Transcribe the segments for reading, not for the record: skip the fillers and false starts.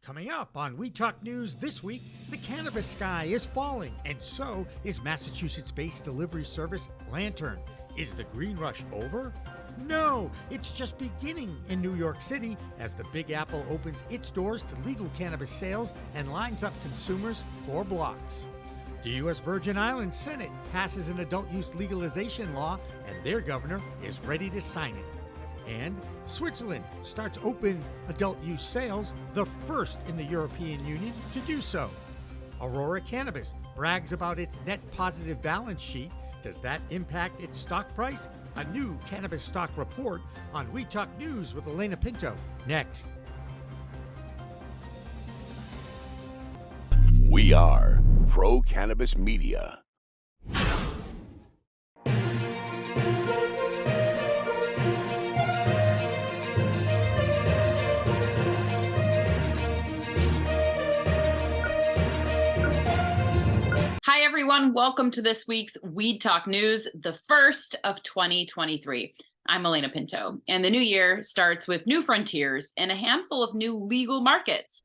Coming up on We Talk News this week, the cannabis sky is falling, and so is Massachusetts-based delivery service Lantern. Is the green rush over? No, it's just beginning in New York City as the Big Apple opens its doors to legal cannabis sales and lines up consumers for blocks. The U.S. Virgin Islands Senate passes an adult use legalization law, and their governor is ready to sign it. And Switzerland starts open adult use sales, the first in the European Union to do so. Aurora Cannabis brags about its net positive balance sheet. Does that impact its stock price? A new cannabis stock report on We Talk News with Elena Pinto. Next. We are Pro Cannabis Media. Hi, everyone. Welcome to this week's Weed Talk News, the first of 2023. I'm Elena Pinto, and the new year starts with new frontiers and a handful of new legal markets.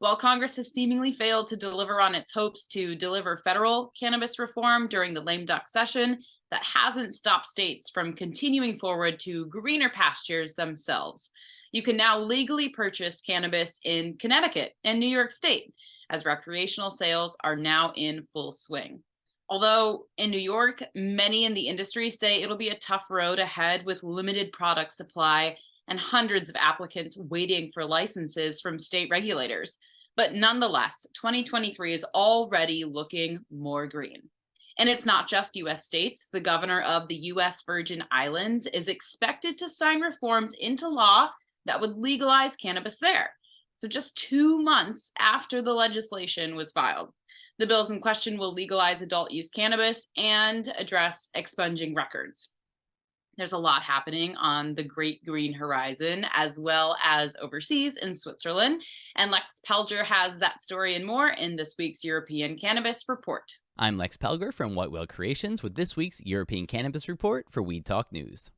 While Congress has seemingly failed to deliver on its hopes to deliver federal cannabis reform during the lame duck session, that hasn't stopped states from continuing forward to greener pastures themselves. You can now legally purchase cannabis in Connecticut and New York State, as recreational sales are now in full swing. Although in New York, many in the industry say it'll be a tough road ahead with limited product supply and hundreds of applicants waiting for licenses from state regulators. But nonetheless, 2023 is already looking more green. And it's not just US states. The governor of the US Virgin Islands is expected to sign reforms into law that would legalize cannabis there. So just 2 months after the legislation was filed. The bills in question will legalize adult use cannabis and address expunging records. There's a lot happening on the Great Green Horizon, as well as overseas in Switzerland. And Lex Pelger has that story and more in this week's European Cannabis Report. I'm Lex Pelger from White Whale Creations with this week's European Cannabis Report for Weed Talk News.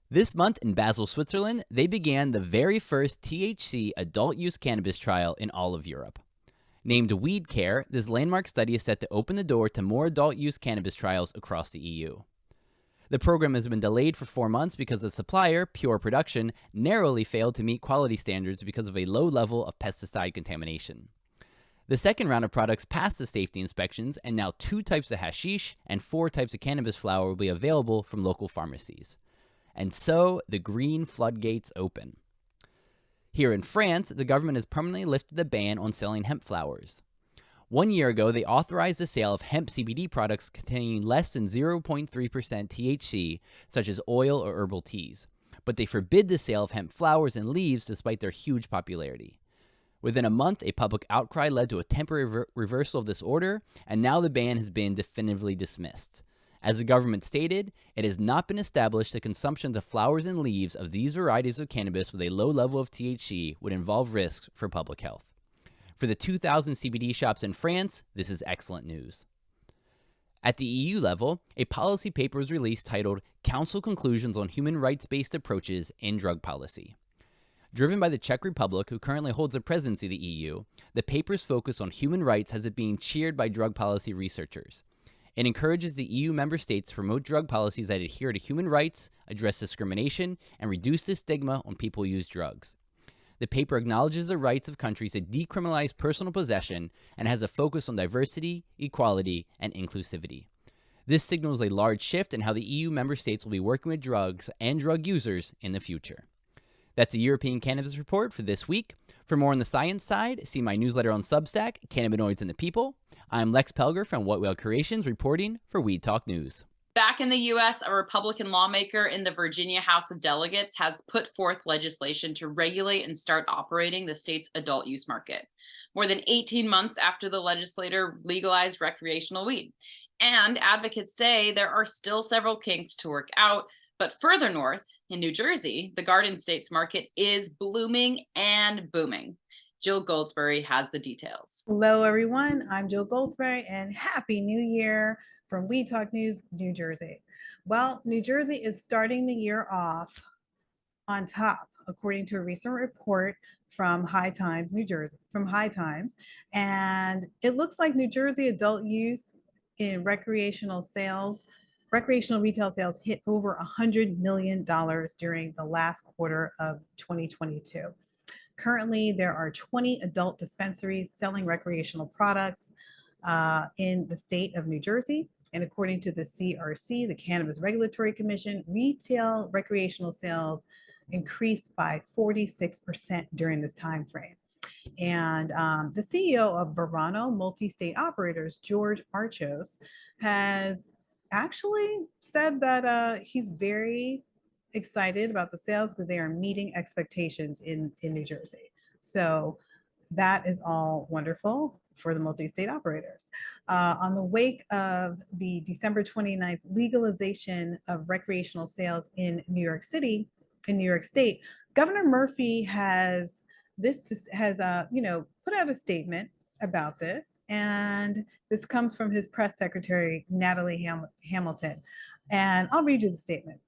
This month in Basel, Switzerland, they began the very first THC adult use cannabis trial in all of Europe. Named Weed Care, this landmark study is set to open the door to more adult use cannabis trials across the EU. The program has been delayed for 4 months because the supplier, Pure Production, narrowly failed to meet quality standards because of a low level of pesticide contamination. The second round of products passed the safety inspections, and now 2 types of hashish and 4 types of cannabis flower will be available from local pharmacies. And so, the green floodgates open. Here in France, the government has permanently lifted the ban on selling hemp flowers. 1 year ago, they authorized the sale of hemp CBD products containing less than 0.3% THC, such as oil or herbal teas. But they forbid the sale of hemp flowers and leaves despite their huge popularity. Within a month, a public outcry led to a temporary reversal of this order, and now the ban has been definitively dismissed. As the government stated, it has not been established that consumption of flowers and leaves of these varieties of cannabis with a low level of THC would involve risks for public health. For the 2,000 CBD shops in France, this is excellent news. At the EU level, a policy paper was released titled Council Conclusions on Human Rights-Based Approaches in Drug Policy. Driven by the Czech Republic, who currently holds the presidency of the EU, the paper's focus on human rights has it being cheered by drug policy researchers. It encourages the EU member states to promote drug policies that adhere to human rights, address discrimination, and reduce the stigma on people who use drugs. The paper acknowledges the rights of countries to decriminalize personal possession and has a focus on diversity, equality, and inclusivity. This signals a large shift in how the EU member states will be working with drugs and drug users in the future. That's a European Cannabis Report for this week. For more on the science side, see my newsletter on Substack, Cannabinoids and the People. I'm Lex Pelger from White Whale Creations reporting for Weed Talk News. Back in the U.S., a Republican lawmaker in the Virginia House of Delegates has put forth legislation to regulate and start operating the state's adult use market, more than 18 months after the legislator legalized recreational weed. And advocates say there are still several kinks to work out. But further north, in New Jersey, the Garden State's market is blooming and booming. Jill Goldsberry has the details. Hello, everyone. I'm Jill Goldsberry, and Happy New Year from We Talk News, New Jersey. Well, New Jersey is starting the year off on top according to a recent report from High Times, New Jersey, and it looks like New Jersey adult use in recreational retail sales hit over $100 million during the last quarter of 2022. Currently, there are 20 adult dispensaries selling recreational products in the state of New Jersey. And according to the CRC, the Cannabis Regulatory Commission, retail recreational sales increased by 46% during this time frame. And the CEO of Vermont Multi-State Operators, George Archos, has actually said that he's very excited about the sales because they are meeting expectations in New Jersey. So that is all wonderful for the multi-state operators. On the wake of the December 29th legalization of recreational sales in New York State, Governor Murphy has put out a statement about this, and this comes from his press secretary, Natalie Hamilton. And I'll read you the statement.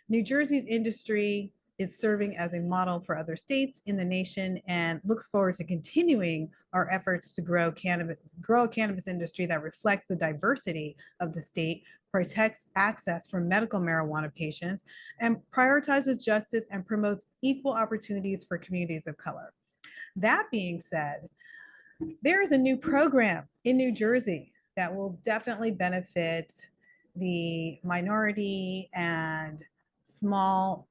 New Jersey's industry is serving as a model for other states in the nation and looks forward to continuing our efforts to grow a cannabis industry that reflects the diversity of the state, protects access for medical marijuana patients, and prioritizes justice and promotes equal opportunities for communities of color. That being said, there is a new program in New Jersey that will definitely benefit the minority and small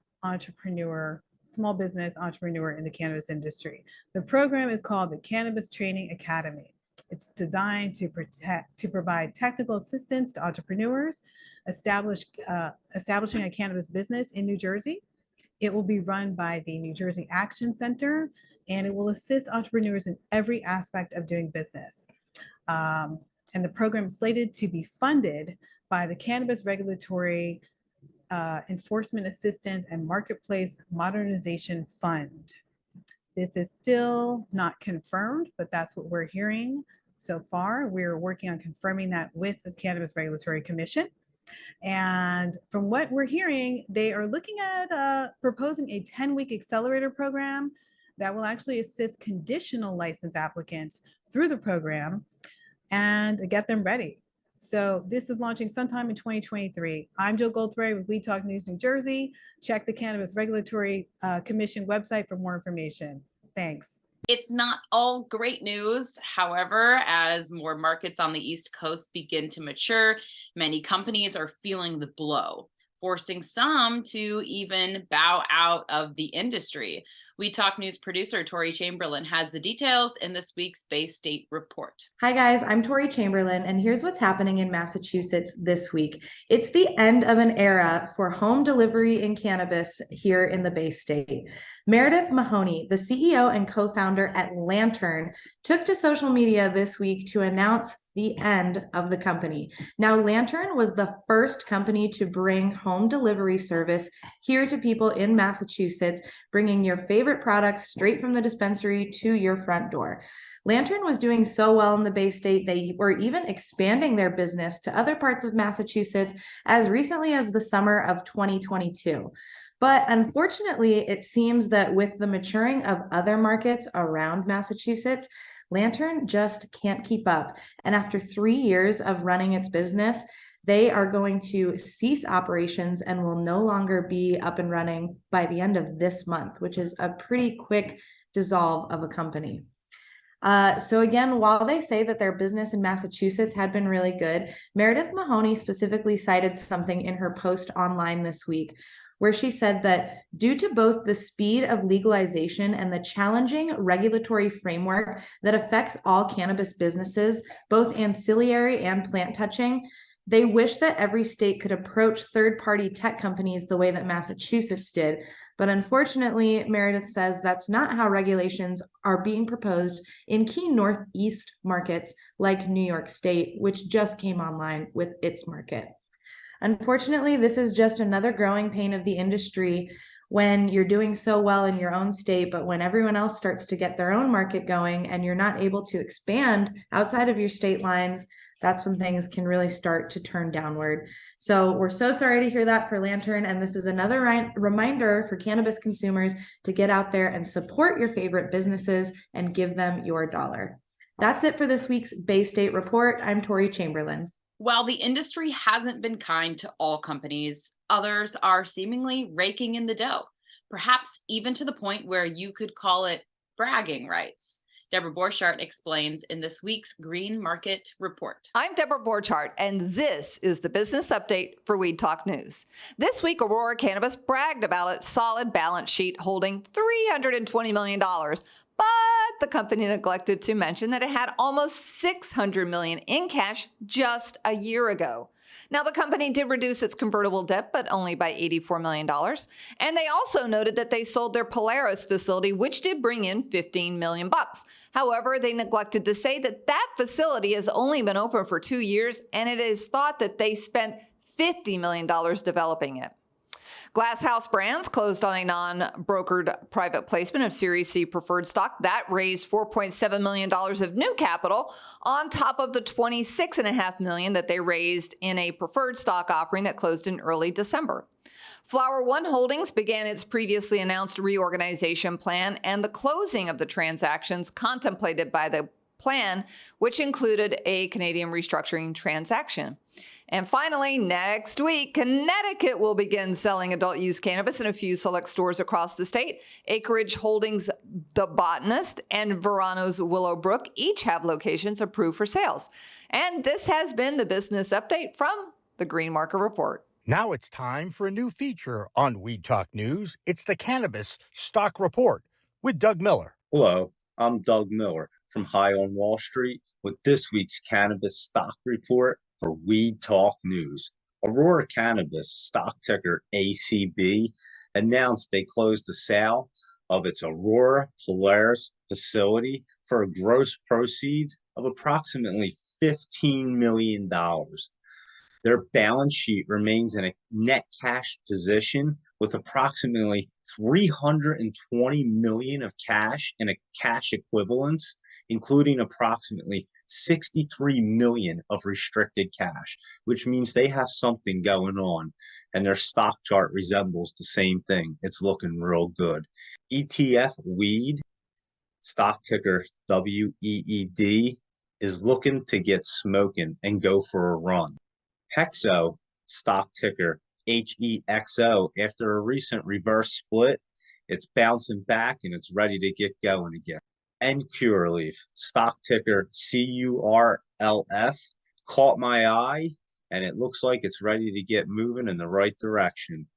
business entrepreneur in the cannabis industry. The program is called the Cannabis Training Academy. It's designed to provide technical assistance to entrepreneurs establishing a cannabis business in New Jersey. It will be run by the New Jersey Action Center, and it will assist entrepreneurs in every aspect of doing business. And the program is slated to be funded by the Cannabis Regulatory Enforcement Assistance and Marketplace Modernization Fund. This is still not confirmed, but that's what we're hearing so far. We're working on confirming that with the Cannabis Regulatory Commission. And from what we're hearing, they are looking at proposing a 10-week accelerator program that will actually assist conditional license applicants through the program and get them ready. So this is launching sometime in 2023. I'm Jill Goldsberry with We Talk News New Jersey. Check the Cannabis Regulatory Commission website for more information. Thanks. It's not all great news. However, as more markets on the East Coast begin to mature, many companies are feeling the blow, forcing some to even bow out of the industry. We Talk News producer Tori Chamberlain has the details in this week's Bay State Report. Hi guys, I'm Tori Chamberlain, and here's what's happening in Massachusetts this week. It's the end of an era for home delivery in cannabis here in the Bay State. Meredith Mahoney, the CEO and co-founder at Lantern, took to social media this week to announce the end of the company. Now, Lantern was the first company to bring home delivery service here to people in Massachusetts, bringing your favorite products straight from the dispensary to your front door. Lantern was doing so well in the Bay State, they were even expanding their business to other parts of Massachusetts as recently as the summer of 2022. But unfortunately, it seems that with the maturing of other markets around Massachusetts, Lantern just can't keep up. And after 3 years of running its business, they are going to cease operations and will no longer be up and running by the end of this month, which is a pretty quick dissolve of a company. So again, while they say that their business in Massachusetts had been really good, Meredith Mahoney specifically cited something in her post online this week, where she said that due to both the speed of legalization and the challenging regulatory framework that affects all cannabis businesses, both ancillary and plant touching, they wish that every state could approach third-party tech companies the way that Massachusetts did. But unfortunately, Meredith says that's not how regulations are being proposed in key Northeast markets like New York State, which just came online with its market. Unfortunately, this is just another growing pain of the industry when you're doing so well in your own state, but when everyone else starts to get their own market going and you're not able to expand outside of your state lines, that's when things can really start to turn downward. So we're so sorry to hear that for Lantern. And this is another reminder for cannabis consumers to get out there and support your favorite businesses and give them your dollar. That's it for this week's Bay State Report. I'm Tori Chamberlain. While the industry hasn't been kind to all companies, others are seemingly raking in the dough, perhaps even to the point where you could call it bragging rights. Deborah Borchardt explains in this week's Green Market Report. I'm Deborah Borchardt, and this is the business update for Weed Talk News. This week, Aurora Cannabis bragged about its solid balance sheet holding $320 million, but the company neglected to mention that it had almost $600 million in cash just a year ago. Now, the company did reduce its convertible debt, but only by $84 million. And they also noted that they sold their Polaris facility, which did bring in $15 million. However, they neglected to say that that facility has only been open for 2 years, and it is thought that they spent $50 million developing it. Glass House Brands closed on a non-brokered private placement of Series C preferred stock. That raised $4.7 million of new capital on top of the $26.5 million that they raised in a preferred stock offering that closed in early December. Flower One Holdings began its previously announced reorganization plan, and the closing of the transactions contemplated by the plan, which included a Canadian restructuring transaction. And finally, next week, Connecticut will begin selling adult use cannabis in a few select stores across the state. Acreage Holdings, The Botanist, and Verano's Willowbrook each have locations approved for sales. And this has been the business update from the Green Market Report. Now it's time for a new feature on Weed Talk News. It's the Cannabis Stock Report with Doug Miller. Hello, I'm Doug Miller from High on Wall Street with this week's Cannabis Stock Report for Weed Talk News. Aurora Cannabis, stock ticker ACB, announced they closed the sale of its Aurora Polaris facility for a gross proceeds of approximately $15 million. Their balance sheet remains in a net cash position with approximately $320 million of cash and a cash equivalents, including approximately $63 million of restricted cash, which means they have something going on, and their stock chart resembles the same thing. It's looking real good. ETF Weed, stock ticker WEED, is looking to get smoking and go for a run. Hexo, stock ticker HEXO, after a recent reverse split, it's bouncing back and it's ready to get going again. And Cureleaf, stock ticker CURLF, caught my eye, and it looks like it's ready to get moving in the right direction.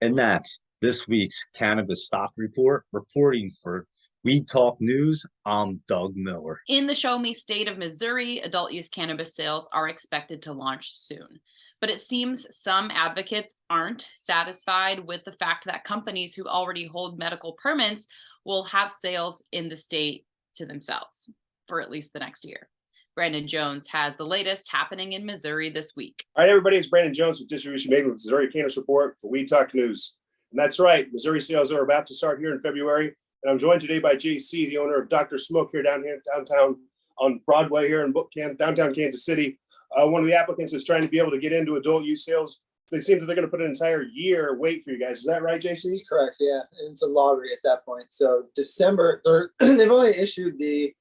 And that's this week's Cannabis Stock Report. Reporting for Weed Talk News, I'm Doug Miller. In the Show Me state of Missouri, adult use cannabis sales are expected to launch soon. But it seems some advocates aren't satisfied with the fact that companies who already hold medical permits will have sales in the state to themselves for at least the next year. Brandon Jones has the latest happening in Missouri this week. All right, everybody, it's Brandon Jones with Distribution Made with Missouri Cannabis Report for Weed Talk News. And that's right, Missouri sales are about to start here in February. And I'm joined today by JC, the owner of Dr. Smoke here downtown on Broadway here in downtown Kansas City. One of the applicants is trying to be able to get into adult use sales. They seem that they're going to put an entire year wait for you guys. Is that right, JC? Correct, yeah. And it's a lottery at that point. So December, they've only issued the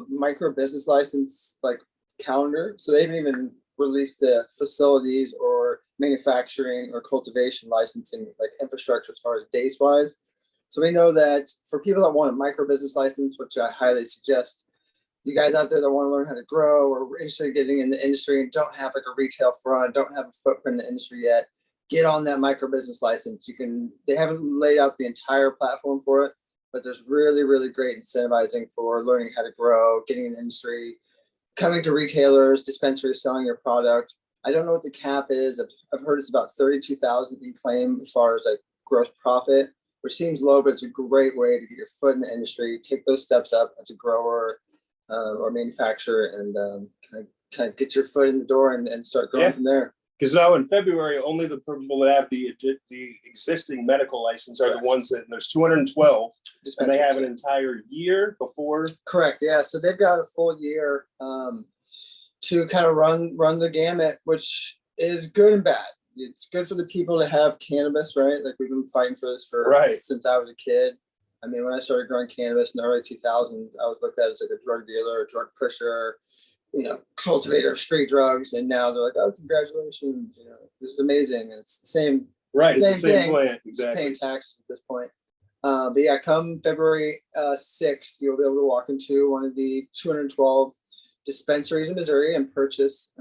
micro business license calendar. So they haven't even released the facilities or manufacturing or cultivation licensing infrastructure as far as dates wise. So we know that for people that want a micro business license, which I highly suggest, you guys out there that want to learn how to grow or are interested in getting in the industry and don't have a retail front, don't have a footprint in the industry yet, get on that micro business license. They haven't laid out the entire platform for it, but there's really, really great incentivizing for learning how to grow, getting in the industry, coming to retailers, dispensaries, selling your product. I don't know what the cap is. I've heard it's about 32,000 you claim as far as gross profit, which seems low, but it's a great way to get your foot in the industry, take those steps up as a grower or manufacturer, and kind of get your foot in the door and start growing from there. Because now in February, only the people that have the existing medical license are the ones that, and there's 212, and they have an entire year before. Correct, yeah. So they've got a full year to kind of run the gamut, which is good and bad. It's good for the people to have cannabis, right? Like we've been fighting for this since I was a kid. I mean, when I started growing cannabis in the early 2000s, I was looked at as like a drug dealer, a drug pusher, cultivator of street drugs. And now they're like, oh, congratulations, this is amazing. And it's the same, It's the same thing. plant, Just exactly. paying taxes at this point. But yeah, come February 6th, you'll be able to walk into one of the 212 dispensaries in Missouri and purchase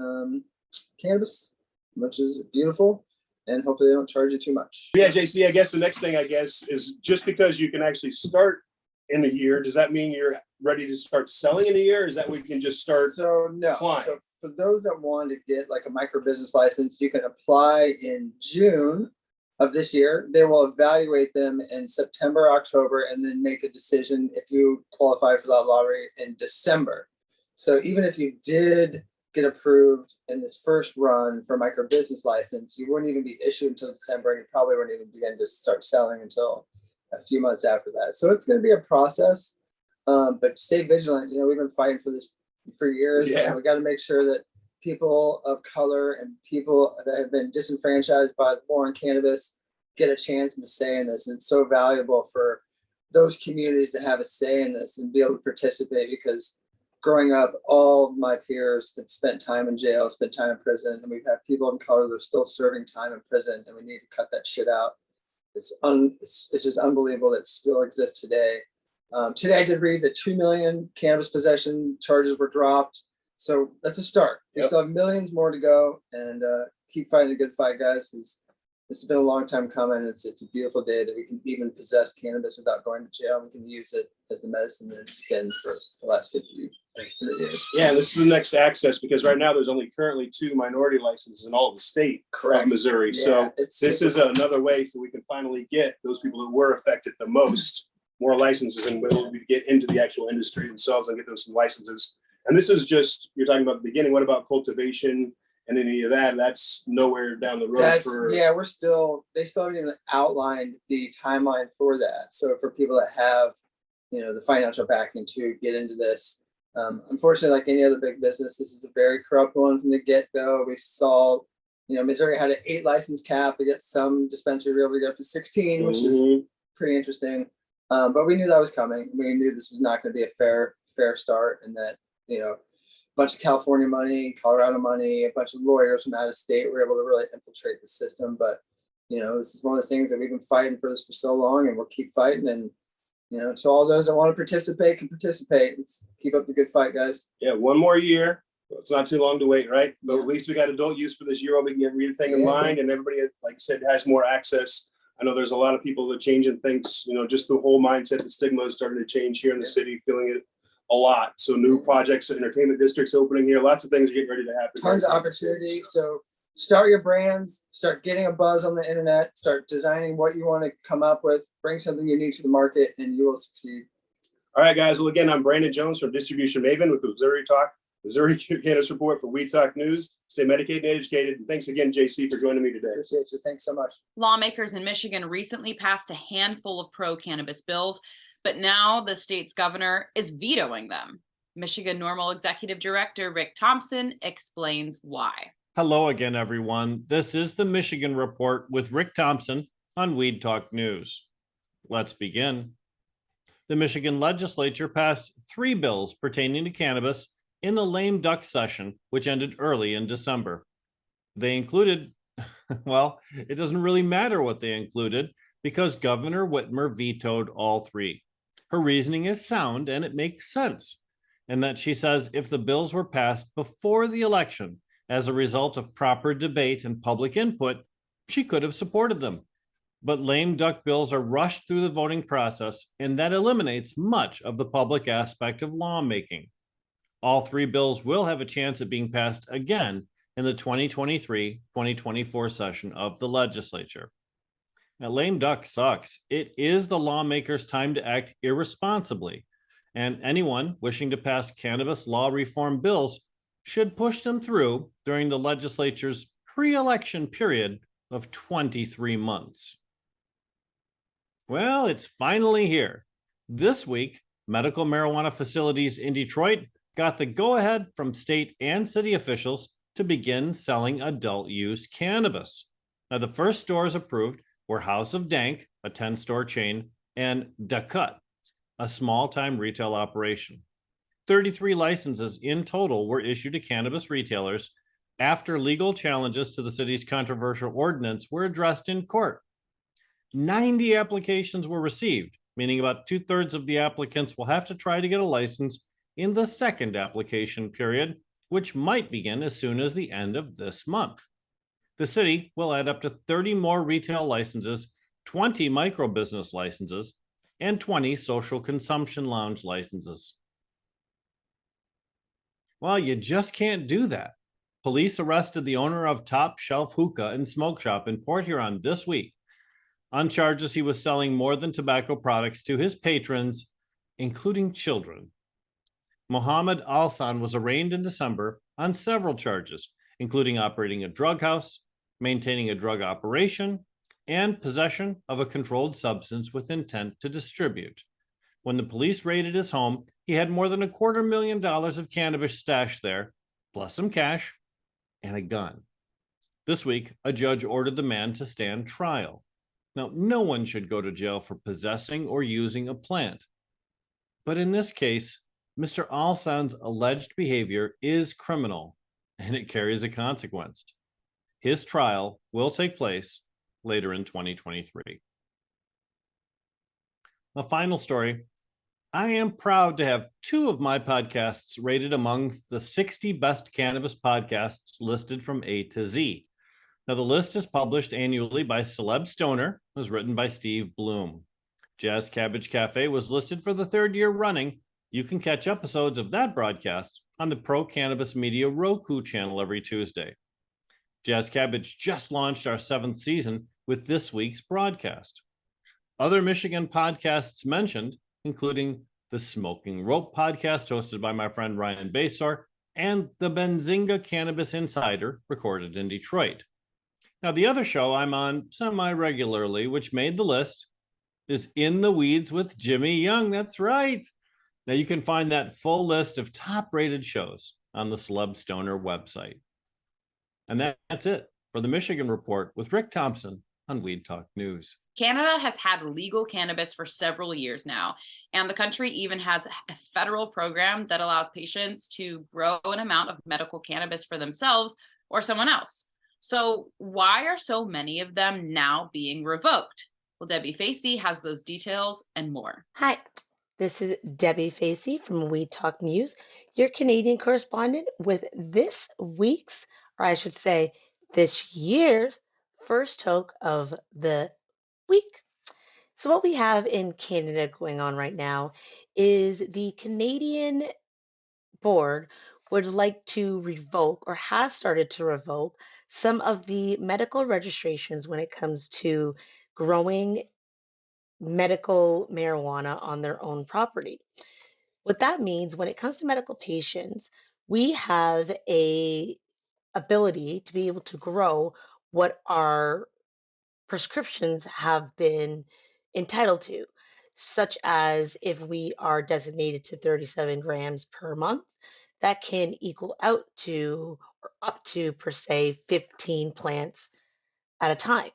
cannabis, which is beautiful. And hopefully they don't charge you too much. Yeah, JC, I guess the next thing is just because you can actually start in a year, does that mean you're ready to start selling in a year? Is that we can just start? So no. applying? So for those that want to get like a micro business license, you can apply in June of this year. They will evaluate them in September, October, and then make a decision if you qualify for that lottery in December. So even if you did get approved in this first run for micro business license, you wouldn't even be issued until December, and you probably wouldn't even begin to start selling until a few months after that. So it's going to be a process, but stay vigilant. We've been fighting for this for years. Yeah. And we got to make sure that people of color and people that have been disenfranchised by the war on cannabis get a chance and a say in this. And it's so valuable for those communities to have a say in this and be able to participate, because growing up, all of my peers have spent time in jail, spent time in prison, and we've had people of color that are still serving time in prison, and we need to cut that shit out. It's just unbelievable that it still exists today. Today I did read that 2 million cannabis possession charges were dropped. So that's a start. We still have millions more to go, and keep fighting the good fight, guys. This has been a long time coming. It's a beautiful day that we can even possess cannabis without going to jail. We can use it as the medicine that it's been for the last 50 years. Yeah, and this is the next access, because right now there's only currently 2 minority licenses in all of the state of Missouri. Yeah, So it's this is another way so we can finally get those people that were affected the most more licenses, and we'll be able to get into the actual industry themselves and get those licenses. And this is just, you're talking about the beginning. What about cultivation and any of that? That's nowhere down the road. They still haven't even outlined the timeline for that. So for people that have, the financial backing to get into this, unfortunately, like any other big business, this is a very corrupt one from the get-go. We saw, Missouri had an 8 license cap. We get some dispensaries were able to get up to 16, which is pretty interesting. But we knew that was coming. We knew this was not going to be a fair start, and that, a bunch of California money, Colorado money, a bunch of lawyers from out of state were able to really infiltrate the system. But, this is one of those things that we've been fighting for this for so long, and we'll keep fighting. And, to all those that want to participate can participate. Let's keep up the good fight, guys. Yeah, one more year. It's not too long to wait, right? But at least we got adult use for this year. We can get everything in line, and everybody, like you said, has more access. I know there's a lot of people that are changing things, just the whole mindset, the stigma is starting to change here in the city, feeling it a lot. So new projects, entertainment districts opening here, lots of things are getting ready to happen. Tons of opportunity. So start your brands, start getting a buzz on the internet, start designing what you want to come up with, bring something unique to the market, and you will succeed. All right, guys. Well, again, I'm Brandon Jones from Distribution Maven with the Missouri Cannabis Report for Weed Talk News. Stay medicated and educated. And thanks again, JC, for joining me today. Appreciate you. Thanks so much. Lawmakers in Michigan recently passed a handful of pro-cannabis bills, but now the state's governor is vetoing them. Michigan Normal Executive Director Rick Thompson explains why. Hello again, everyone. This is the Michigan Report with Rick Thompson on Weed Talk News. Let's begin. The Michigan legislature passed 3 bills pertaining to cannabis in the lame duck session, which ended early in December. They included, well, it doesn't really matter what they included because Governor Whitmer vetoed all 3. Her reasoning is sound and it makes sense, in that she says if the bills were passed before the election as a result of proper debate and public input, she could have supported them. But lame duck bills are rushed through the voting process, and that eliminates much of the public aspect of lawmaking. All 3 bills will have a chance at being passed again in the 2023-2024 session of the legislature. Now, lame duck sucks. It is the lawmakers' time to act irresponsibly, and anyone wishing to pass cannabis law reform bills should push them through during the legislature's pre-election period of 23 months. Well, it's finally here. This week, medical marijuana facilities in Detroit got the go-ahead from state and city officials to begin selling adult-use cannabis. Now, the first stores approved were House of Dank, a 10-store chain, and Da Cut, a small-time retail operation. 33 licenses in total were issued to cannabis retailers after legal challenges to the city's controversial ordinance were addressed in court. 90 applications were received, meaning about 2/3 of the applicants will have to try to get a license in the second application period, which might begin as soon as the end of this month. The city will add up to 30 more retail licenses, 20 micro business licenses, and 20 social consumption lounge licenses. Well, you just can't do that. Police arrested the owner of Top Shelf Hookah and Smoke Shop in Port Huron this week on charges he was selling more than tobacco products to his patrons, including children. Mohammed Alsan was arraigned in December on several charges, including operating a drug house, maintaining a drug operation, and possession of a controlled substance with intent to distribute. When the police raided his home, he had more than $250,000 of cannabis stashed there, plus some cash and a gun. This week, a judge ordered the man to stand trial. Now, no one should go to jail for possessing or using a plant. But in this case, Mr. Alsan's alleged behavior is criminal, and it carries a consequence. His trial will take place later in 2023. A final story. I am proud to have 2 of my podcasts rated among the 60 best cannabis podcasts listed from A to Z. Now, the list is published annually by Celeb Stoner, was written by Steve Bloom. Jazz Cabbage Cafe was listed for the 3rd year running. You can catch episodes of that broadcast on the Pro Cannabis Media Roku channel every Tuesday. Jazz Cabbage just launched our 7th season with this week's broadcast. Other Michigan podcasts mentioned, including the Smoking Rope podcast hosted by my friend Ryan Basor and the Benzinga Cannabis Insider recorded in Detroit. Now, the other show I'm on semi-regularly, which made the list, is In the Weeds with Jimmy Young. That's right. Now, you can find that full list of top-rated shows on the Celeb Stoner website. And that's it for the Michigan Report with Rick Thompson on Weed Talk News. Canada has had legal cannabis for several years now, and the country even has a federal program that allows patients to grow an amount of medical cannabis for themselves or someone else. So why are so many of them now being revoked? Well, Debbie Facey has those details and more. Hi, this is Debbie Facey from Weed Talk News, your Canadian correspondent with this week's, or I should say, this year's first toke of the week. So what we have in Canada going on right now is the Canadian board would like to revoke or has started to revoke some of the medical registrations when it comes to growing medical marijuana on their own property. What that means when it comes to medical patients, we have a ability to be able to grow what our prescriptions have been entitled to, such as if we are designated to 37 grams per month, that can equal out to or up to per se 15 plants at a time.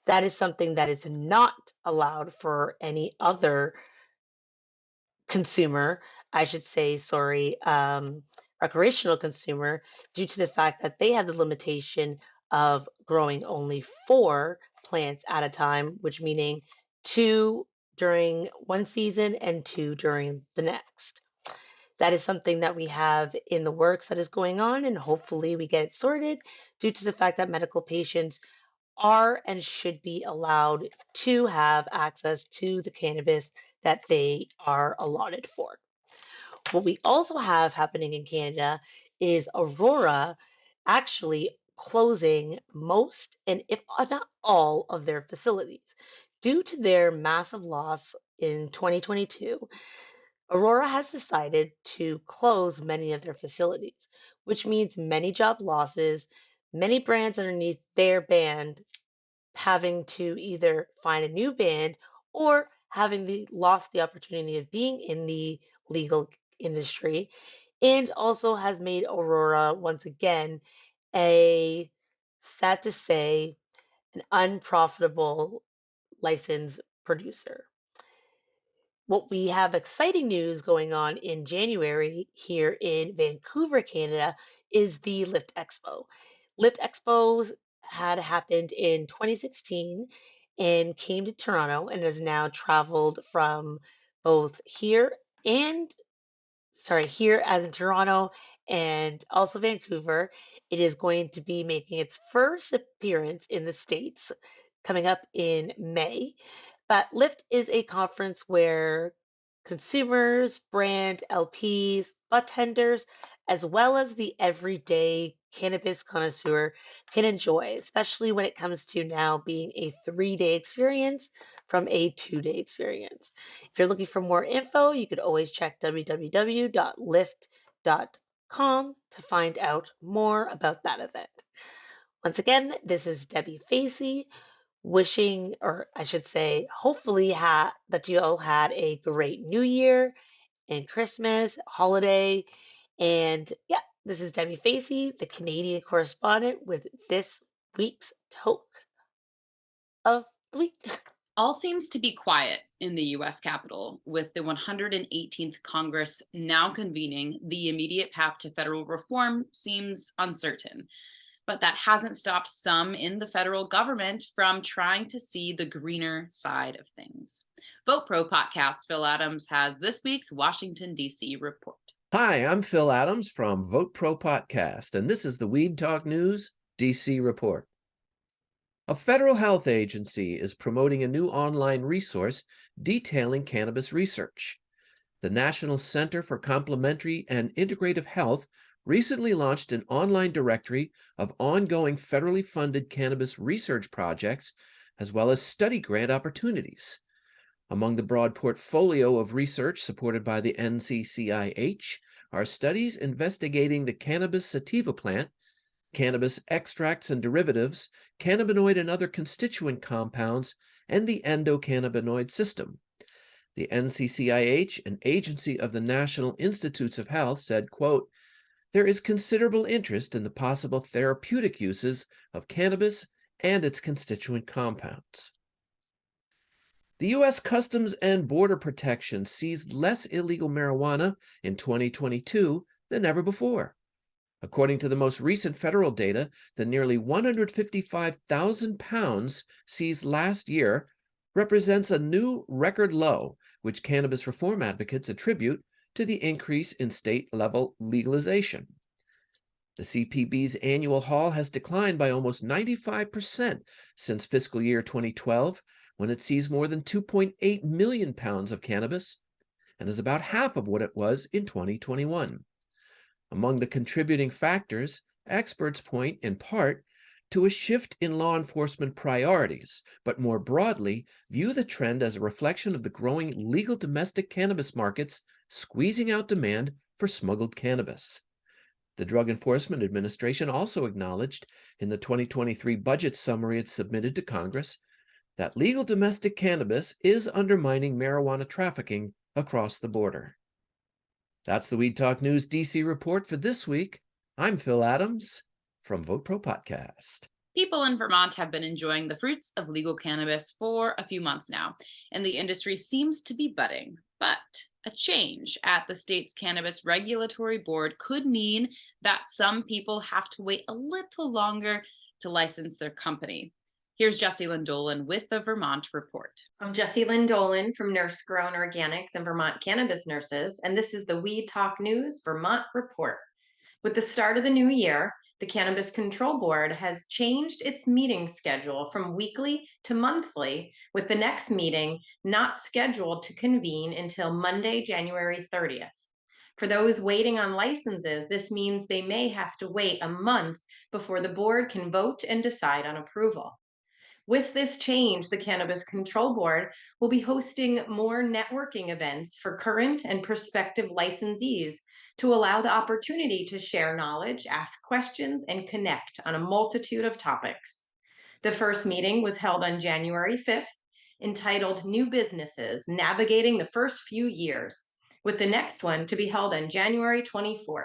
That is something that is not allowed for any other consumer, I should say, recreational consumer, due to the fact that they have the limitation of growing only 4 plants at a time, which meaning 2 during one season and 2 during the next. That is something that we have in the works that is going on, and hopefully we get it sorted due to the fact that medical patients are and should be allowed to have access to the cannabis that they are allotted for. What we also have happening in Canada is Aurora actually closing most and if not all of their facilities. Due to their massive loss in 2022, Aurora has decided to close many of their facilities, which means many job losses, many brands underneath their band having to either find a new band or having lost the opportunity of being in the legal industry and also has made Aurora once again a, sad to say, an unprofitable license producer. What we have exciting news going on in January here in Vancouver, Canada, is the Lift Expo. Lift Expos had happened in 2016 and came to Toronto and has now traveled from both here as in Toronto and also Vancouver. It is going to be making its first appearance in the States coming up in May. But Lyft is a conference where consumers, brand LPs, bartenders, as well as the everyday cannabis connoisseur can enjoy, especially when it comes to now being a 3-day experience from a 2-day experience. If you're looking for more info, you could always check www.lyft.com to find out more about that event. Once again, this is Debbie Facey wishing, or I should say, hopefully that you all had a great New Year and Christmas holiday. And yeah, this is Debbie Facey, the Canadian correspondent, with this week's Toke of the Week. All seems to be quiet in the US Capitol, with the 118th Congress now convening. The immediate path to federal reform seems uncertain. But that hasn't stopped some in the federal government from trying to see the greener side of things. Vote Pro podcast Phil Adams has this week's Washington, D.C. report. Hi, I'm Phil Adams from Vote Pro Podcast, and this is the Weed Talk News DC report. A federal health agency is promoting a new online resource detailing cannabis research. The National Center for Complementary and Integrative Health recently launched an online directory of ongoing federally funded cannabis research projects, as well as study grant opportunities. Among the broad portfolio of research supported by the NCCIH are studies investigating the cannabis sativa plant, cannabis extracts and derivatives, cannabinoid and other constituent compounds, and the endocannabinoid system. The NCCIH, an agency of the National Institutes of Health, said, quote, "There is considerable interest in the possible therapeutic uses of cannabis and its constituent compounds." The U.S. Customs and Border Protection seized less illegal marijuana in 2022 than ever before. According to the most recent federal data, the nearly 155,000 pounds seized last year represents a new record low, which cannabis reform advocates attribute to the increase in state-level legalization. The CPB's annual haul has declined by almost 95% since fiscal year 2012, when it seized more than 2.8 million pounds of cannabis, and is about half of what it was in 2021. Among the contributing factors, experts point in part to a shift in law enforcement priorities, but more broadly, view the trend as a reflection of the growing legal domestic cannabis markets squeezing out demand for smuggled cannabis. The Drug Enforcement Administration also acknowledged in the 2023 budget summary it submitted to Congress that legal domestic cannabis is undermining marijuana trafficking across the border. That's the Weed Talk News DC report for this week. I'm Phil Adams from Vote Pro Podcast. People in Vermont have been enjoying the fruits of legal cannabis for a few months now, and the industry seems to be budding. But a change at the state's Cannabis Regulatory Board could mean that some people have to wait a little longer to license their company. Here's Jessie Lindolan with the Vermont Report. I'm Jessie Lindolan from Nurse Grown Organics and Vermont Cannabis Nurses, and this is the Weed Talk News Vermont Report. With the start of the new year, the Cannabis Control Board has changed its meeting schedule from weekly to monthly, with the next meeting not scheduled to convene until Monday, January 30th. For those waiting on licenses, this means they may have to wait a month before the board can vote and decide on approval. With this change, the Cannabis Control Board will be hosting more networking events for current and prospective licensees to allow the opportunity to share knowledge, ask questions, and connect on a multitude of topics. The first meeting was held on January 5th, entitled New Businesses, Navigating the First Few Years. with the next one to be held on January 24th.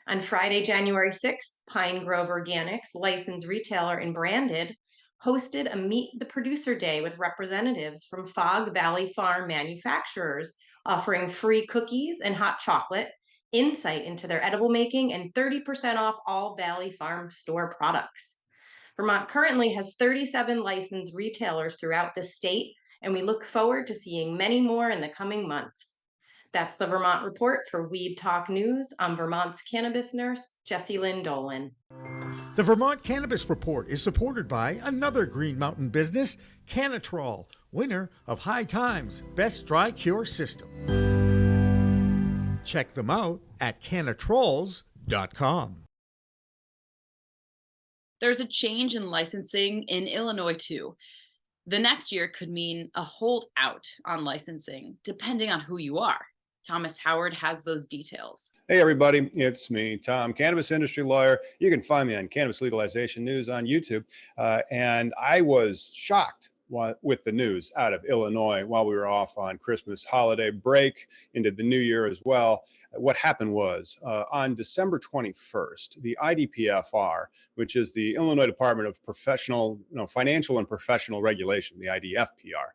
On Friday, January 6th, Pine Grove Organics, licensed retailer and branded, hosted a Meet the Producer Day with representatives from Fog Valley Farm manufacturers, offering free cookies and hot chocolate, insight into their edible making, and 30% off all Valley Farm store products. Vermont currently has 37 licensed retailers throughout the state, and we look forward to seeing many more in the coming months. That's the Vermont Report for Weed Talk News. I'm Vermont's cannabis nurse, Jessie Lynn Dolan. The Vermont Cannabis Report is supported by another Green Mountain business, Cannatrol, winner of High Times Best Dry Cure System. Check them out at cannatrolls.com. There's a change in licensing in Illinois, too. The next year could mean a holdout on licensing, depending on who you are. Thomas Howard has those details. Hey, everybody, it's me, Tom, cannabis industry lawyer. You can find me on Cannabis Legalization News on YouTube. And I was shocked with the news out of Illinois while we were off on Christmas holiday break into the new year as well. What happened was on December 21st, the IDPFR, which is the Illinois Department of Financial and Professional Regulation, the IDFPR,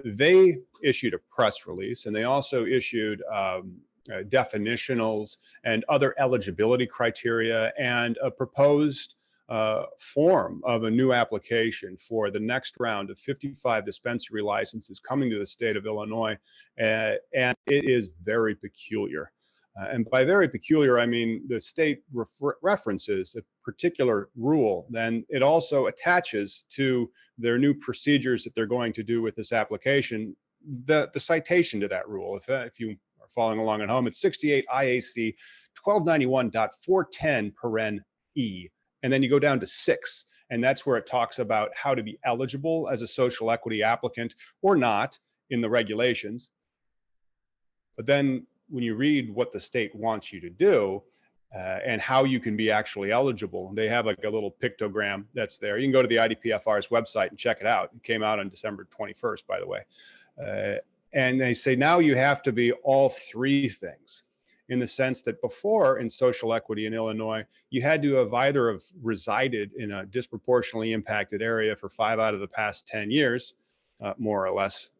they issued a press release, and they also issued definitionals and other eligibility criteria and a proposed form of a new application for the next round of 55 dispensary licenses coming to the state of Illinois, and it is very peculiar. And by very peculiar, I mean the state references a particular rule, then it also attaches to their new procedures that they're going to do with this application, the citation to that rule. If you are following along at home, it's 68 IAC 1291.410(e). And then you go down to 6, and that's where it talks about how to be eligible as a social equity applicant or not in the regulations. But then when you read what the state wants you to do and how you can be actually eligible, they have like a little pictogram that's there. You can go to the IDPFR's website and check it out. It came out on December 21st, by the way. And they say now you have to be all three things, in the sense that before in social equity in Illinois, you had to have either have resided in a disproportionately impacted area for 5 out of the past 10 years, more or less,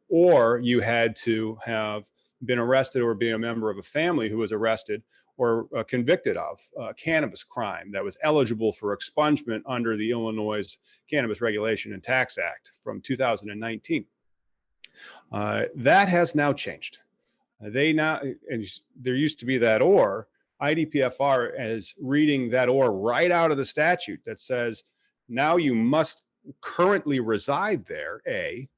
or you had to have been arrested or be a member of a family who was arrested or convicted of a cannabis crime that was eligible for expungement under the Illinois Cannabis Regulation and Tax Act from 2019. That has now changed. And there used to be that or. IDPFR is reading that or right out of the statute that says now you must currently reside there, A.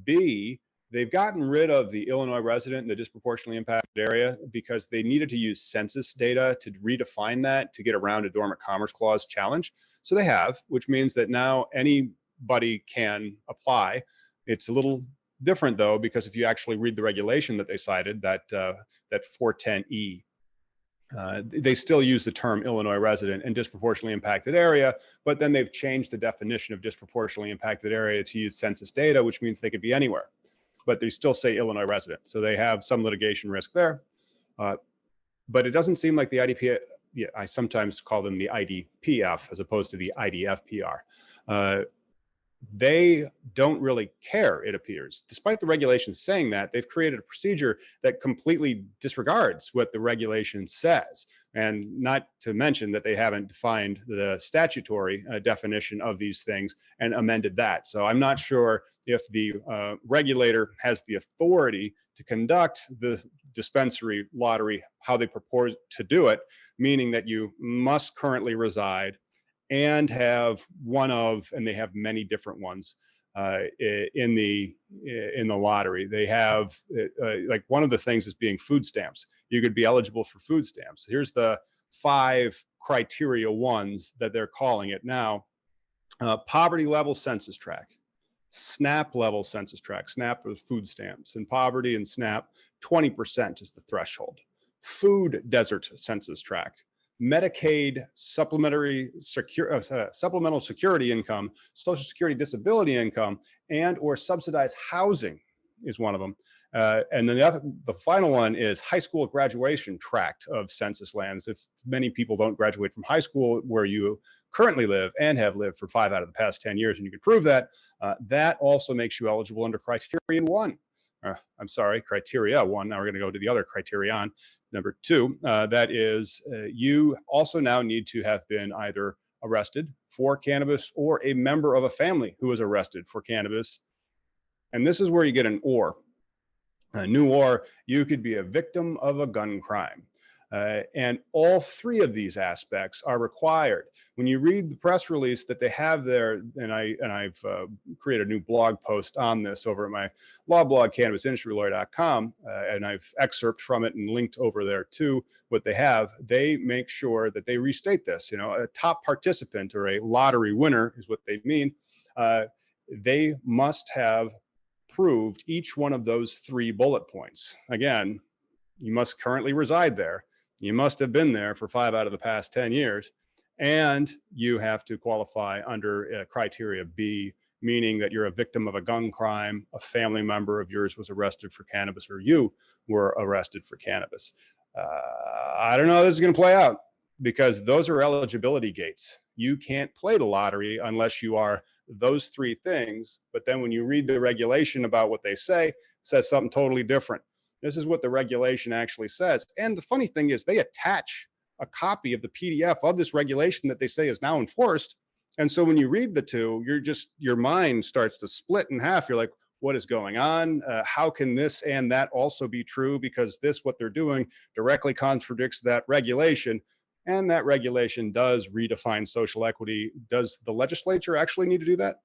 B, they've gotten rid of the Illinois resident in the disproportionately impacted area because they needed to use census data to redefine that to get around a Dormant Commerce Clause challenge. So they have, which means that now anybody can apply. It's a little different though, because if you actually read the regulation that they cited, that 410E, they still use the term Illinois resident in disproportionately impacted area, but then they've changed the definition of disproportionately impacted area to use census data, which means they could be anywhere, but they still say Illinois resident. So they have some litigation risk there. But it doesn't seem like the IDP, I sometimes call them the IDPF as opposed to the IDFPR. They don't really care, it appears. Despite the regulations saying that, they've created a procedure that completely disregards what the regulation says. And not to mention that they haven't defined the statutory definition of these things and amended that. So I'm not sure if the regulator has the authority to conduct the dispensary lottery, how they purport to do it, meaning that you must currently reside and have one of, and they have many different ones in the lottery. They have like one of the things is being food stamps. You could be eligible for food stamps. Here's the 5 criteria ones that they're calling it now. Poverty level census tract, SNAP level census tract. SNAP is food stamps, and poverty and SNAP, 20% is the threshold. Food desert census tract. Medicaid supplemental security income, Social Security disability income, and or subsidized housing is one of them. And then the final one is high school graduation tract of census lands. If many people don't graduate from high school where you currently live and have lived for 5 out of the past 10 years, and you can prove that, that also makes you eligible under criterion 1. Criteria 1. Now we're going to go to the other criterion, number 2. That is, you also now need to have been either arrested for cannabis or a member of a family who was arrested for cannabis. And this is where you get an or. A new or, you could be a victim of a gun crime. And all 3 of these aspects are required. When you read the press release that they have there, and I've created a new blog post on this over at my law blog, cannabisindustrylawyer.com, and I've excerpted from it and linked over there to what they have. They make sure that they restate this. You know, a top participant or a lottery winner is what they mean. They must have proved each one of those 3 bullet points. Again, you must currently reside there. You must have been there for 5 out of the past 10 years. And you have to qualify under criteria B, meaning that you're a victim of a gun crime, a family member of yours was arrested for cannabis, or you were arrested for cannabis. I don't know how this is going to play out, because those are eligibility gates. You can't play the lottery unless you are those 3 things. But then when you read the regulation about what they say, it says something totally different. This is what the regulation actually says. And the funny thing is they attach a copy of the PDF of this regulation that they say is now enforced. And so when you read the 2, your mind starts to split in half. You're like, what is going on? How can this and that also be true? Because what they're doing directly contradicts that regulation. And that regulation does redefine social equity. Does the legislature actually need to do that?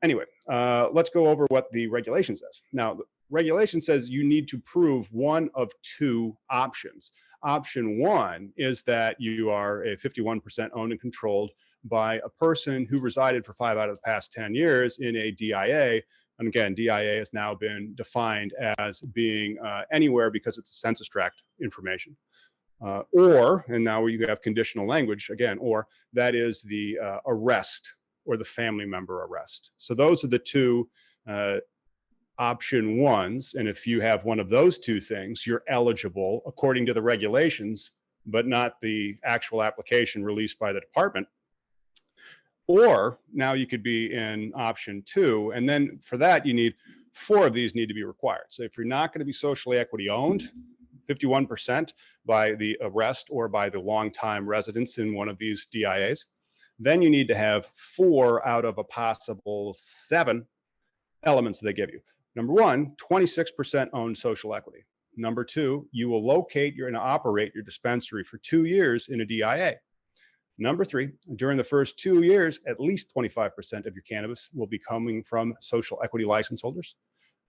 Anyway, let's go over what the regulation says. Now, the regulation says you need to prove one of 2 options. Option 1 is that you are a 51% owned and controlled by a person who resided for 5 out of the past 10 years in a DIA. And again, DIA has now been defined as being anywhere because it's a census tract information. Or, and now you have conditional language again, or that is the arrest or the family member arrest. So those are the 2 option 1s. And if you have one of those 2 things, you're eligible according to the regulations, but not the actual application released by the department. Or now you could be in option 2. And then for that, you need 4 of these need to be required. So if you're not going to be socially equity owned, 51% by the arrest or by the longtime residence in one of these DIAs, then you need to have 4 out of a possible 7 elements they give you. Number 1, 26% owned social equity. Number 2, you will locate and operate your dispensary for 2 years in a DIA. Number 3, during the first 2 years, at least 25% of your cannabis will be coming from social equity license holders.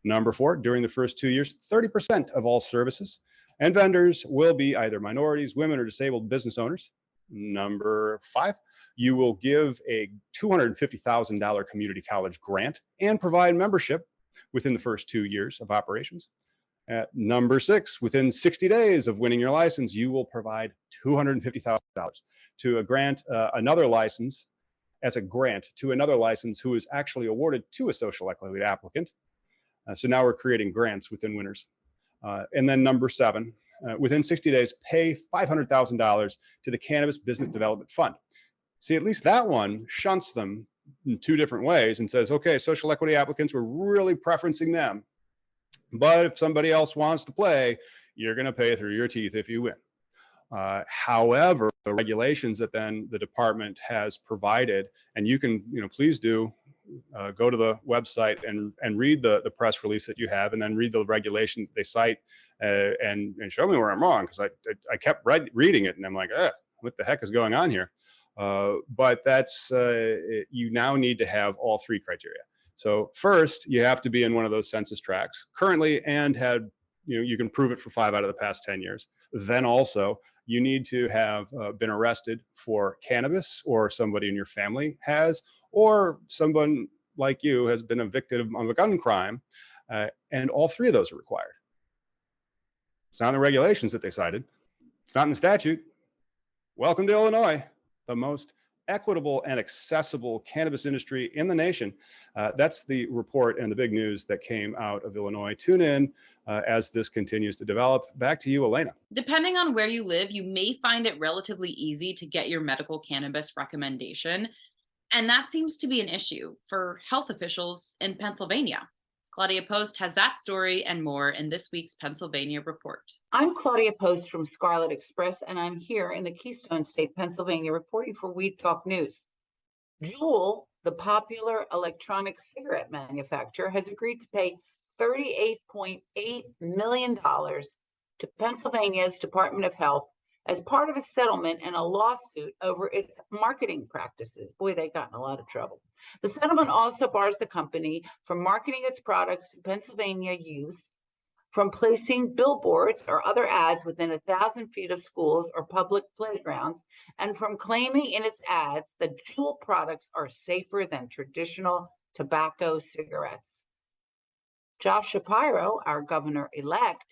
Number 4, during the first 2 years, 30% of all services and vendors will be either minorities, women, or disabled business owners. Number 5, you will give a $250,000 community college grant and provide membership within the first 2 years of operations. Number 6, within 60 days of winning your license, you will provide $250,000 to a grant another license as a grant to another license who is actually awarded to a social equity applicant. So now we're creating grants within winners. And then number 7, within 60 days, pay $500,000 to the Cannabis Business Development Fund. See, at least that one shunts them in 2 different ways and says, okay, social equity applicants, we're really preferencing them. But if somebody else wants to play, you're going to pay through your teeth if you win. However, the regulations that then the department has provided, and you can, please do go to the website and read the press release that you have, and then read the regulation they cite and show me where I'm wrong, because I kept reading it and I'm like, what the heck is going on here? But that's, you now need to have all 3 criteria. So first, you have to be in one of those census tracts currently and had, you can prove it for 5 out of the past 10 years. Then also, you need to have been arrested for cannabis, or somebody in your family has, or someone like you has been a victim of a gun crime, and all 3 of those are required. It's not in the regulations that they cited. It's not in the statute. Welcome to Illinois, the most equitable and accessible cannabis industry in the nation. That's the report and the big news that came out of Illinois. Tune in as this continues to develop. Back to you, Elena. Depending on where you live, you may find it relatively easy to get your medical cannabis recommendation. And that seems to be an issue for health officials in Pennsylvania. Claudia Post has that story and more in this week's Pennsylvania Report. I'm Claudia Post from Scarlet Express, and I'm here in the Keystone State, Pennsylvania, reporting for Weed Talk News. Juul, the popular electronic cigarette manufacturer, has agreed to pay $38.8 million to Pennsylvania's Department of Health as part of a settlement and a lawsuit over its marketing practices. Boy, they got in a lot of trouble. The settlement also bars the company from marketing its products to Pennsylvania youth, from placing billboards or other ads within 1,000 feet of schools or public playgrounds, and from claiming in its ads that Juul products are safer than traditional tobacco cigarettes. Josh Shapiro, our governor-elect,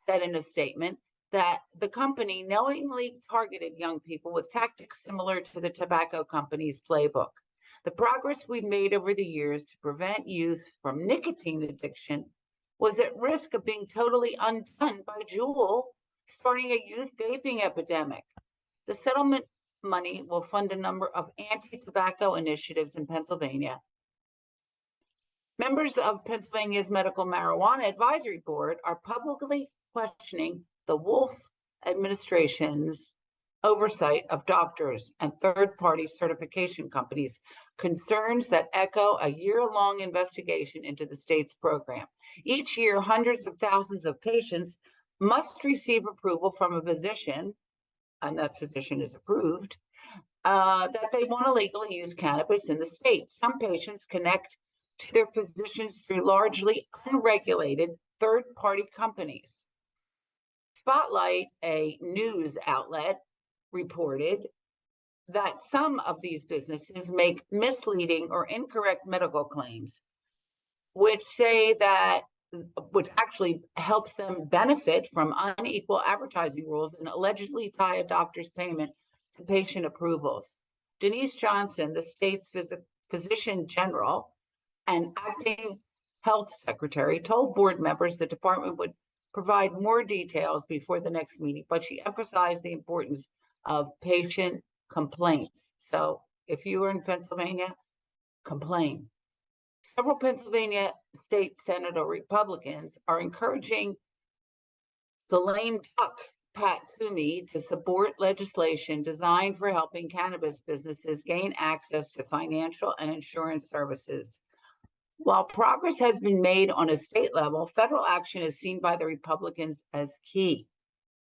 said in a statement that the company knowingly targeted young people with tactics similar to the tobacco company's playbook. The progress we've made over the years to prevent youth from nicotine addiction was at risk of being totally undone by Juul starting a youth vaping epidemic. The settlement money will fund a number of anti-tobacco initiatives in Pennsylvania. Members of Pennsylvania's Medical Marijuana Advisory Board are publicly questioning the Wolf administration's oversight of doctors and third-party certification companies, concerns that echo a year-long investigation into the state's program. Each year, hundreds of thousands of patients must receive approval from a physician, and that physician is approved, that they want to legally use cannabis in the state. Some patients connect to their physicians through largely unregulated third-party companies. Spotlight, a news outlet, reported that some of these businesses make misleading or incorrect medical claims, which actually helps them benefit from unequal advertising rules and allegedly tie a doctor's payment to patient approvals. Denise Johnson, the state's physician general and acting health secretary, told board members the department would provide more details before the next meeting, but she emphasized the importance of patient complaints. So if you are in Pennsylvania, complain. Several Pennsylvania state senator Republicans are encouraging the lame duck, Pat Toomey, to support legislation designed for helping cannabis businesses gain access to financial and insurance services. While progress has been made on a state level, federal action is seen by the Republicans as key.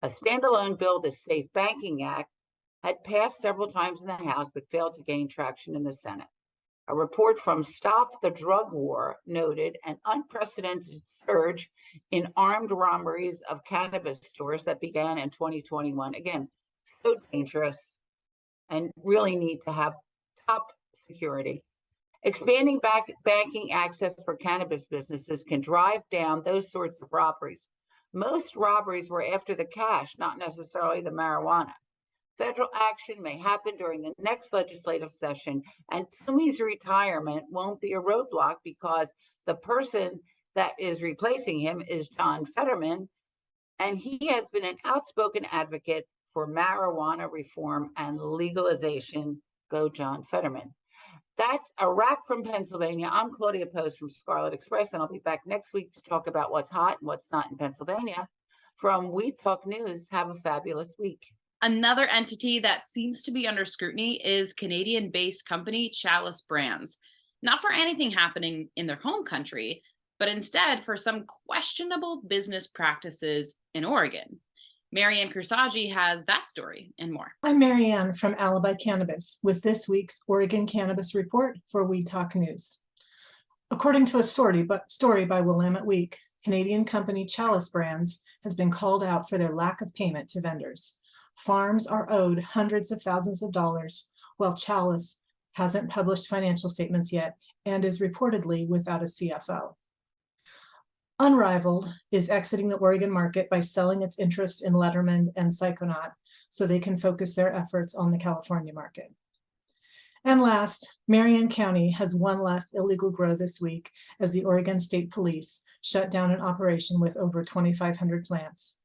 A standalone bill, the Safe Banking Act, had passed several times in the House but failed to gain traction in the Senate. A report from Stop the Drug War noted an unprecedented surge in armed robberies of cannabis stores that began in 2021. Again, so dangerous and really need to have top security. Expanding banking access for cannabis businesses can drive down those sorts of robberies. Most robberies were after the cash, not necessarily the marijuana. Federal action may happen during the next legislative session, and Toomey's retirement won't be a roadblock because the person that is replacing him is John Fetterman, and he has been an outspoken advocate for marijuana reform and legalization. Go John Fetterman. That's a wrap from Pennsylvania. I'm Claudia Post from Scarlet Express, and I'll be back next week to talk about what's hot and what's not in Pennsylvania. From Weed Talk News, have a fabulous week. Another entity that seems to be under scrutiny is Canadian-based company Chalice Brands. Not for anything happening in their home country, but instead for some questionable business practices in Oregon. Marianne Kursagi has that story and more. I'm Marianne from Alibi Cannabis with this week's Oregon Cannabis Report for Weed Talk News. According to a story by Willamette Week, Canadian company Chalice Brands has been called out for their lack of payment to vendors. Farms are owed hundreds of thousands of dollars, while Chalice hasn't published financial statements yet and is reportedly without a CFO. Unrivaled is exiting the Oregon market by selling its interest in Letterman and Psychonaut so they can focus their efforts on the California market. And last, Marion County has one less illegal grow this week as the Oregon State Police shut down an operation with over 2,500 plants.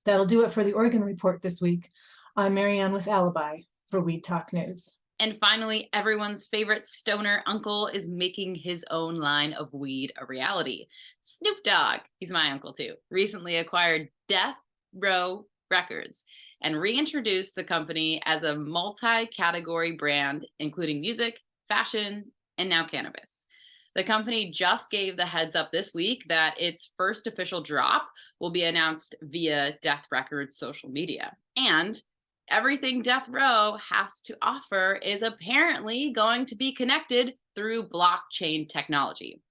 That'll do it for the Oregon Report this week. I'm Marianne with Alibi for Weed Talk News. And finally, everyone's favorite stoner uncle is making his own line of weed a reality. Snoop Dogg, he's my uncle too, recently acquired Death Row Records and reintroduced the company as a multi-category brand, including music, fashion, and now cannabis. The company just gave the heads up this week that its first official drop will be announced via Death Records social media. And everything Death Row has to offer is apparently going to be connected through blockchain technology.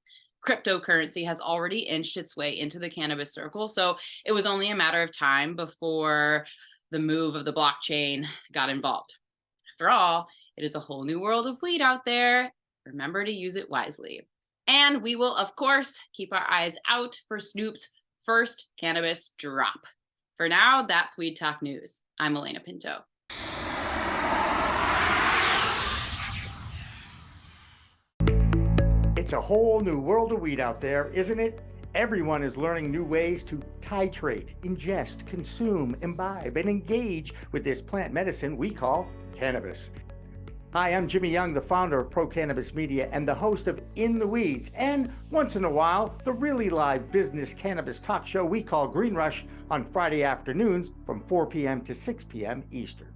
Cryptocurrency has already inched its way into the cannabis circle, so it was only a matter of time before the move of the blockchain got involved. After all, it is a whole new world of weed out there. Remember to use it wisely. And we will, of course, keep our eyes out for Snoop's first cannabis drop. For now, that's Weed Talk News. I'm Elena Pinto. It's a whole new world of weed out there, isn't it? Everyone is learning new ways to titrate, ingest, consume, imbibe, and engage with this plant medicine we call cannabis. Hi, I'm Jimmy Young, the founder of Pro Cannabis Media and the host of In the Weeds, and once in a while, the really live business cannabis talk show we call Green Rush on Friday afternoons from 4 p.m. to 6 p.m. Eastern.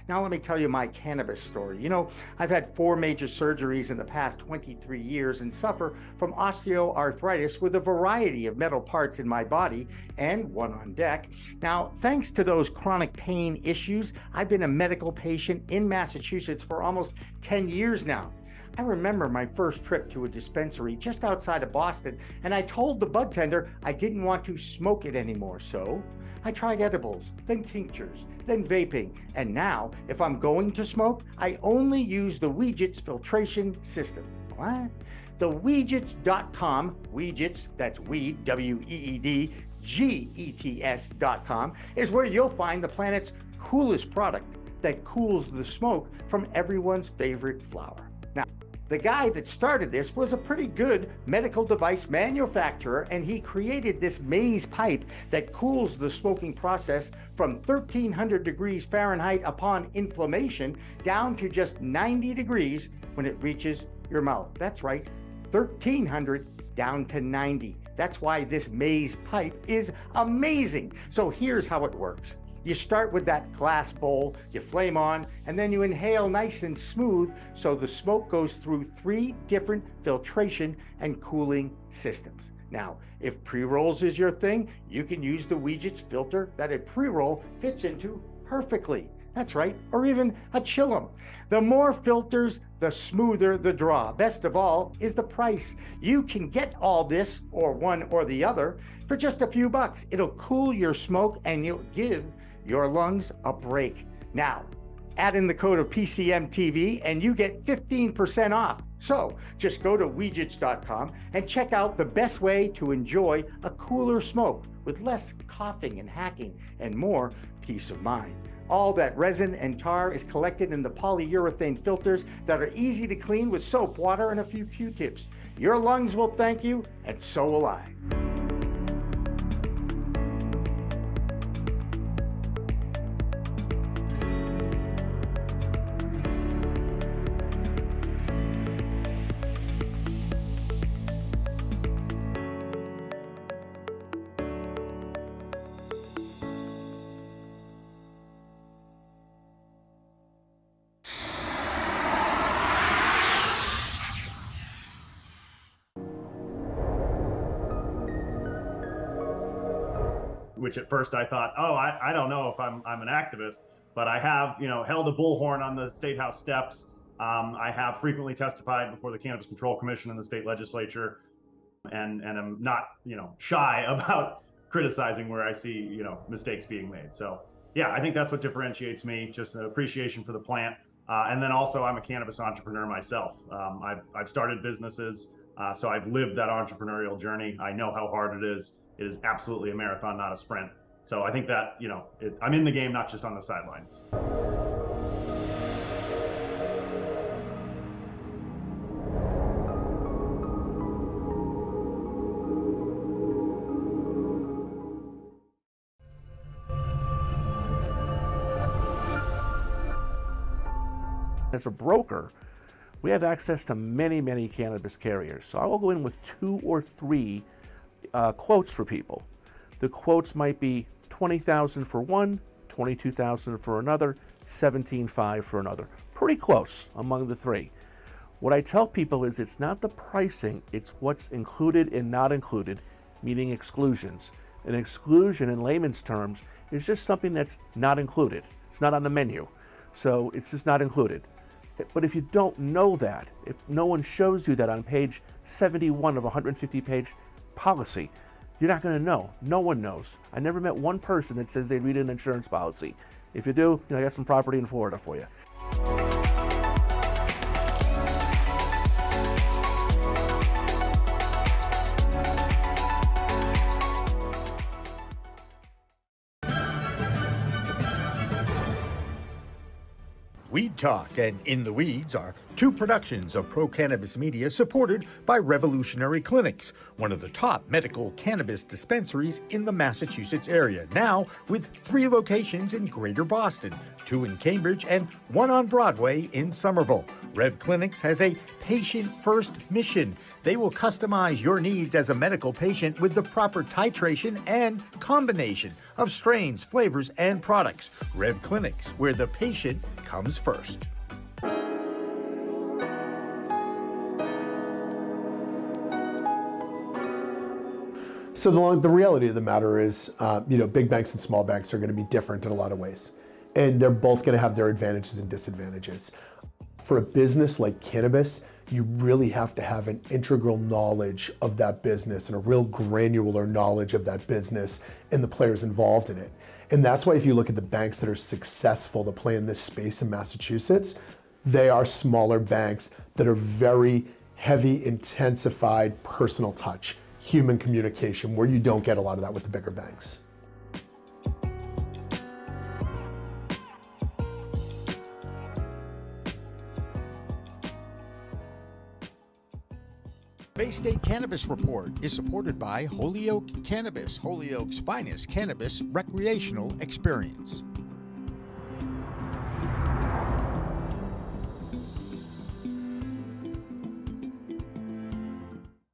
Now let me tell you my cannabis story. You know, I've had 4 major surgeries in the past 23 years and suffer from osteoarthritis with a variety of metal parts in my body and one on deck. Now, thanks to those chronic pain issues, I've been a medical patient in Massachusetts for almost 10 years now. I remember my first trip to a dispensary just outside of Boston, and I told the bud tender I didn't want to smoke it anymore, so I tried edibles, then tinctures, then vaping, and now, if I'm going to smoke, I only use the Weegits filtration system. What? The Weegits.com, Weegits, that's weed, W-E-E-D, G-E-T-S.com, is where you'll find the planet's coolest product that cools the smoke from everyone's favorite flower. Now, the guy that started this was a pretty good medical device manufacturer, and he created this maze pipe that cools the smoking process from 1300 degrees Fahrenheit upon inflammation down to just 90 degrees when it reaches your mouth. That's right, 1300 down to 90. That's why this maze pipe is amazing. So here's how it works. You start with that glass bowl, you flame on, and then you inhale nice and smooth so the smoke goes through 3 different filtration and cooling systems. Now, if pre-rolls is your thing, you can use the Weegits filter that a pre-roll fits into perfectly. That's right, or even a chillum. The more filters, the smoother the draw. Best of all is the price. You can get all this, or one or the other, for just a few bucks. It'll cool your smoke and you'll give your lungs a break. Now, add in the code of PCMTV and you get 15% off. So just go to Weegits.com and check out the best way to enjoy a cooler smoke with less coughing and hacking and more peace of mind. All that resin and tar is collected in the polyurethane filters that are easy to clean with soap, water, and a few Q-tips. Your lungs will thank you, and so will I. Which at first I thought, oh, I don't know if I'm an activist, but I have, held a bullhorn on the State House steps. I have frequently testified before the Cannabis Control Commission in the state legislature, and I'm not, shy about criticizing where I see, mistakes being made. So yeah, I think that's what differentiates me, just an appreciation for the plant. And then also I'm a cannabis entrepreneur myself. I've started businesses, so I've lived that entrepreneurial journey. I know how hard it is. It is absolutely a marathon, not a sprint. So I think that, I'm in the game, not just on the sidelines. As a broker, we have access to many, many cannabis carriers. So I will go in with 2 or 3 quotes for people. The quotes might be $20,000 for one, $22,000 for another, $17,500 for another. Pretty close among the 3. What I tell people is it's not the pricing, it's what's included and not included, meaning exclusions. An exclusion in layman's terms is just something that's not included. It's not on the menu, so it's just not included. But if you don't know that, if no one shows you that on page 71 of a 150-page policy, you're not going to know. No one knows. I never met one person that says they read an insurance policy. If you do, I got some property in Florida for you. Weed Talk and In the Weeds are 2 productions of Pro Cannabis Media supported by Revolutionary Clinics, one of the top medical cannabis dispensaries in the Massachusetts area, now with 3 locations in Greater Boston, 2 in Cambridge and 1 on Broadway in Somerville. Rev Clinics has a patient-first mission. They will customize your needs as a medical patient with the proper titration and combination of strains, flavors, and products. Rev Clinics, where the patient comes first. So the reality of the matter is, big banks and small banks are going to be different in a lot of ways. And they're both going to have their advantages and disadvantages. For a business like cannabis, you really have to have an integral knowledge of that business and a real granular knowledge of that business and the players involved in it. And that's why if you look at the banks that are successful to play in this space in Massachusetts, they are smaller banks that are very heavy, intensified personal touch, human communication, where you don't get a lot of that with the bigger banks. Bay State Cannabis Report is supported by Holyoke Cannabis, Holyoke's finest cannabis recreational experience.